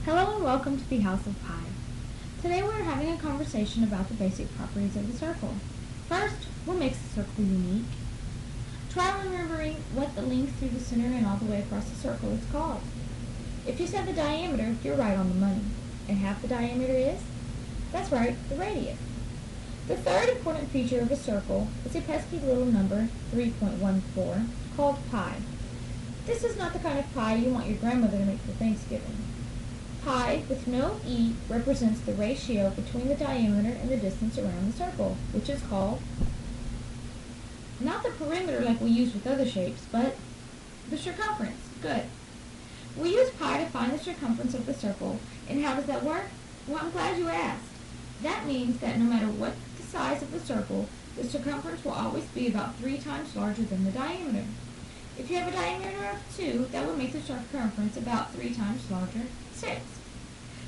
Hello and welcome to the House of Pi. Today we're having a conversation about the basic properties of the circle. First, what makes a circle unique? Try remembering what the length through the center and all the way across the circle is called. If you said the diameter, you're right on the money. And half the diameter is? That's right, the radius. The third important feature of a circle is a pesky little number, 3.14, called pi. This is not the kind of pie you want your grandmother to make for Thanksgiving. Pi with no e represents the ratio between the diameter and the distance around the circle, which is called not the perimeter like we use with other shapes, but the circumference. Good. We use pi to find the circumference of the circle, and how does that work? Well, I'm glad you asked. That means that no matter what the size of the circle, the circumference will always be about 3 times larger than the diameter. If you have a diameter of 2, that would make the circumference about 3 times larger, 6.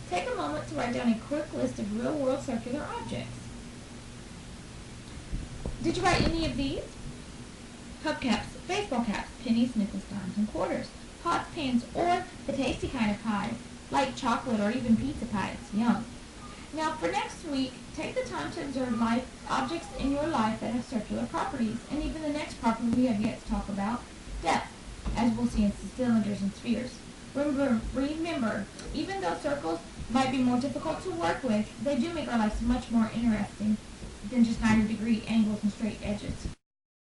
Take a moment to write down a quick list of real-world circular objects. Did you write any of these? Hubcaps, baseball caps, pennies, nickels, dimes, and quarters, pots, pans, or the tasty kind of pie, like chocolate or even pizza pies. Yum. Now for next week, take the time to observe objects in your life that have circular properties, and even the next property we have yet to talk about, depth, as we'll see in cylinders and spheres. Remember, even though circles might be more difficult to work with, they do make our lives much more interesting than just 90-degree angles and straight edges.